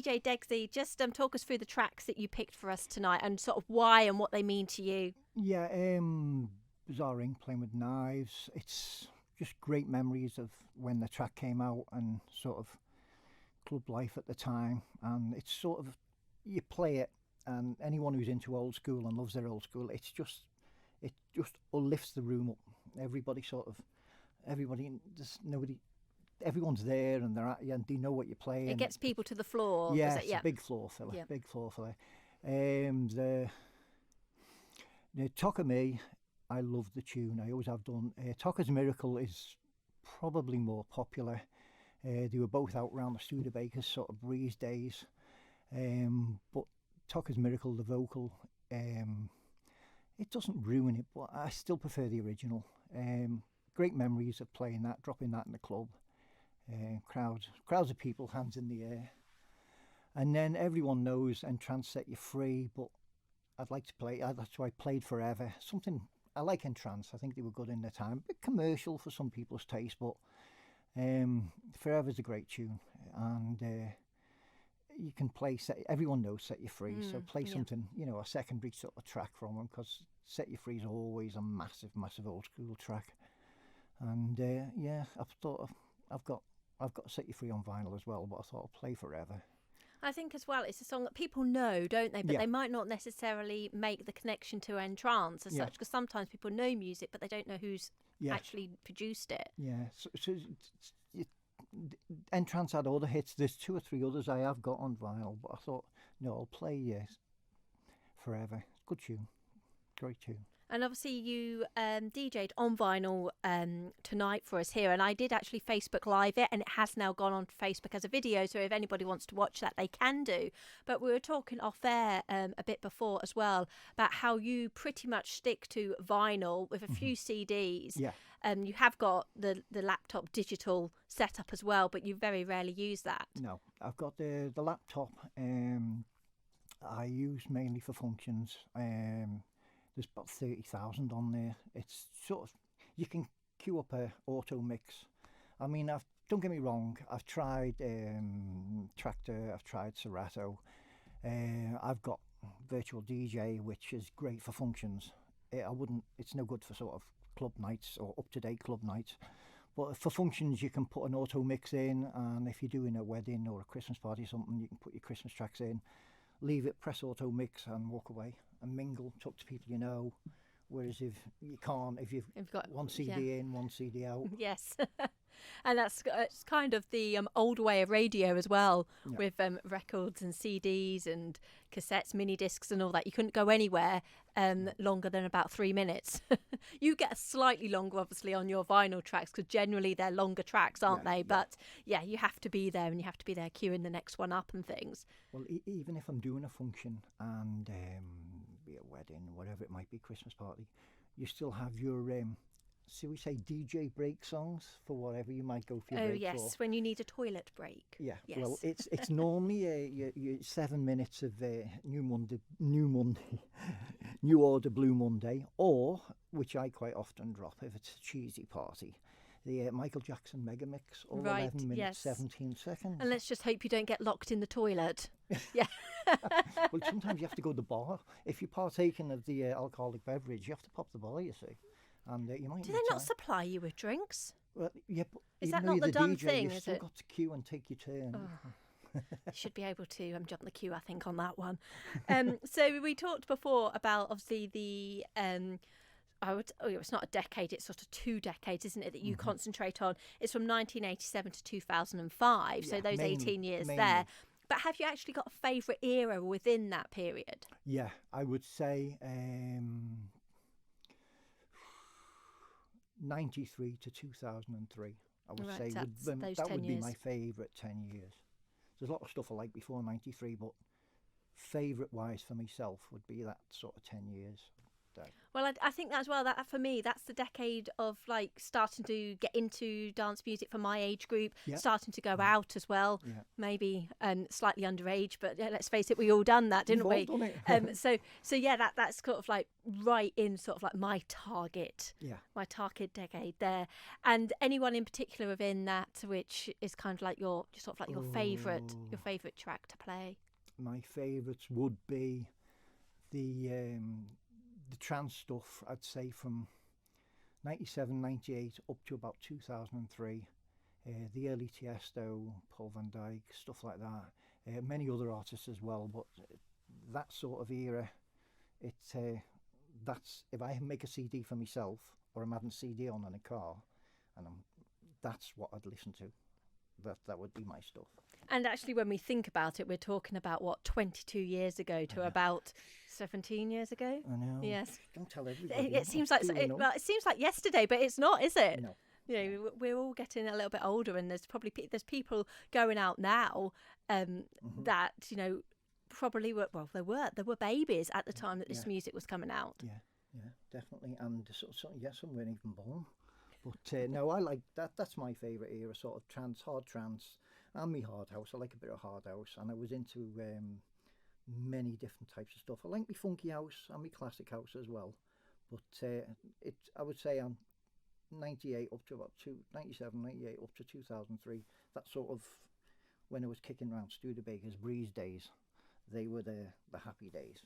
DJ Degsy, just talk us through the tracks that you picked for us tonight and sort of why and what they mean to you. Yeah, Bizarre Ink, Playing with Knives. It's just great memories of when the track came out and sort of club life at the time. And it's sort of, you play it, and anyone who's into old school and loves their old school, it just lifts the room up. Everyone's there and they're at you and they know what you're playing. It gets people to the floor. Yeah, it's a big floor filler. Yeah. Big floor filler. The Talk of Me, I love the tune. I always have done. Talker's Miracle is probably more popular. They were both out round the Studebakers sort of breeze days. But Talker's Miracle, the vocal, it doesn't ruin it, but I still prefer the original. Great memories of playing that, dropping that in the club. Crowds of people, hands in the air. And then everyone knows Entrance Set You Free, but I'd like to play, that's why I played Forever. Something, I like Entrance, I think they were good in their time. A bit commercial for some people's taste, but Forever's a great tune. And you can play, everyone knows Set You Free, so play something, a secondary sort of track from them, because Set You Free is always a massive, massive old school track. And I've got Set You Free on vinyl as well, but I thought I'll play Forever. I think as well, it's a song that people know, don't they? But they might not necessarily make the connection to Entrance as such, because sometimes people know music, but they don't know who's actually produced it. Yeah, so Entrance had other hits. There's 2 or 3 others I have got on vinyl, but I thought, no, I'll play Forever. Good tune, great tune. And obviously you DJ'd on vinyl tonight for us here, and I did actually Facebook Live it, and it has now gone on Facebook as a video, so if anybody wants to watch that, they can do. But we were talking off air a bit before as well about how you pretty much stick to vinyl with a few CDs. Yeah. You have got the laptop digital setup as well, but you very rarely use that. No, I've got the laptop. I use mainly for functions. There's about 30,000 on there. It's sort of, you can queue up a auto mix. I mean, don't get me wrong, I've tried Tractor, I've tried Serato. I've got Virtual DJ, which is great for functions. It's no good for sort of club nights or up-to-date club nights. But for functions, you can put an auto mix in, and if you're doing a wedding or a Christmas party or something, you can put your Christmas tracks in, leave it, press auto mix, and walk away and mingle, talk to people you know. Whereas if you can't, if you've got one CD in, one CD out. Yes. And it's kind of the old way of radio as well, with records and CDs and cassettes, mini discs and all that. You couldn't go anywhere longer than about 3 minutes. You get slightly longer, obviously, on your vinyl tracks, because generally they're longer tracks, aren't they? But you have to be there, and you have to be there queuing the next one up and things. Well, even if I'm doing a function and be a wedding, whatever it might be, Christmas party, you still have your so we say DJ break songs for whatever you might go for your break for. When you need a toilet break. Yeah, yes. Well, it's normally your 7 minutes of New Order Blue Monday, or, which I quite often drop if it's a cheesy party, the Michael Jackson Mega Mix, all 11 minutes, 17 seconds. And let's just hope you don't get locked in the toilet. Yeah. Well, sometimes you have to go to the bar. If you're partaking of the alcoholic beverage, you have to pop the bar, you see. And you might. Do they not supply you with drinks? Well, yeah, but is even that not the done DJ, thing? You've still got to queue and take your turn. Oh. You should be able to jump the queue, I think, on that one. So we talked before about obviously the. It's not a decade; it's sort of 2 decades, isn't it? That you concentrate on. It's from 1987 to 2005. So those 18 years there. But have you actually got a favourite era within that period? Yeah, I would say 93 to 2003. I would say that would be my favourite 10 years. There's a lot of stuff I like before 93, but favourite wise for myself would be that sort of 10 years. day. Well, I think as well, that for me, that's the decade of like starting to get into dance music for my age group, Yeah. starting to go out as well. Yeah. Maybe slightly underage, but let's face it, we all done that, didn't we? We've all done it. So yeah, that's sort of like right in sort of like my target decade there. And anyone in particular within that, which is kind of like your favourite track to play? My favourites would be the trance stuff, I'd say from 97, 98 up to about 2003. The early Tiesto, Paul van Dyk, stuff like that. Many other artists as well, but that sort of era, that's if I make a CD for myself or I'm having a CD on in a car, and that's what I'd listen to. That would be my stuff. And actually, when we think about it, we're talking about, 22 years ago to about 17 years ago? I know. Yes. Don't tell everybody. It seems like seems like yesterday, but it's not, is it? No. We're all getting a little bit older, and there's people going out now that probably were there were babies at the time that this music was coming out. Yeah, definitely. And some weren't even born. But no, I like that. That's my favourite era, sort of trance, hard trance, and me hard house. I like a bit of hard house, and I was into many different types of stuff. I like me funky house and me classic house as well. But I would say I'm 98 up to about 97, 98 up to 2003. That sort of when I was kicking around Studebaker's Breeze days. They were the happy days.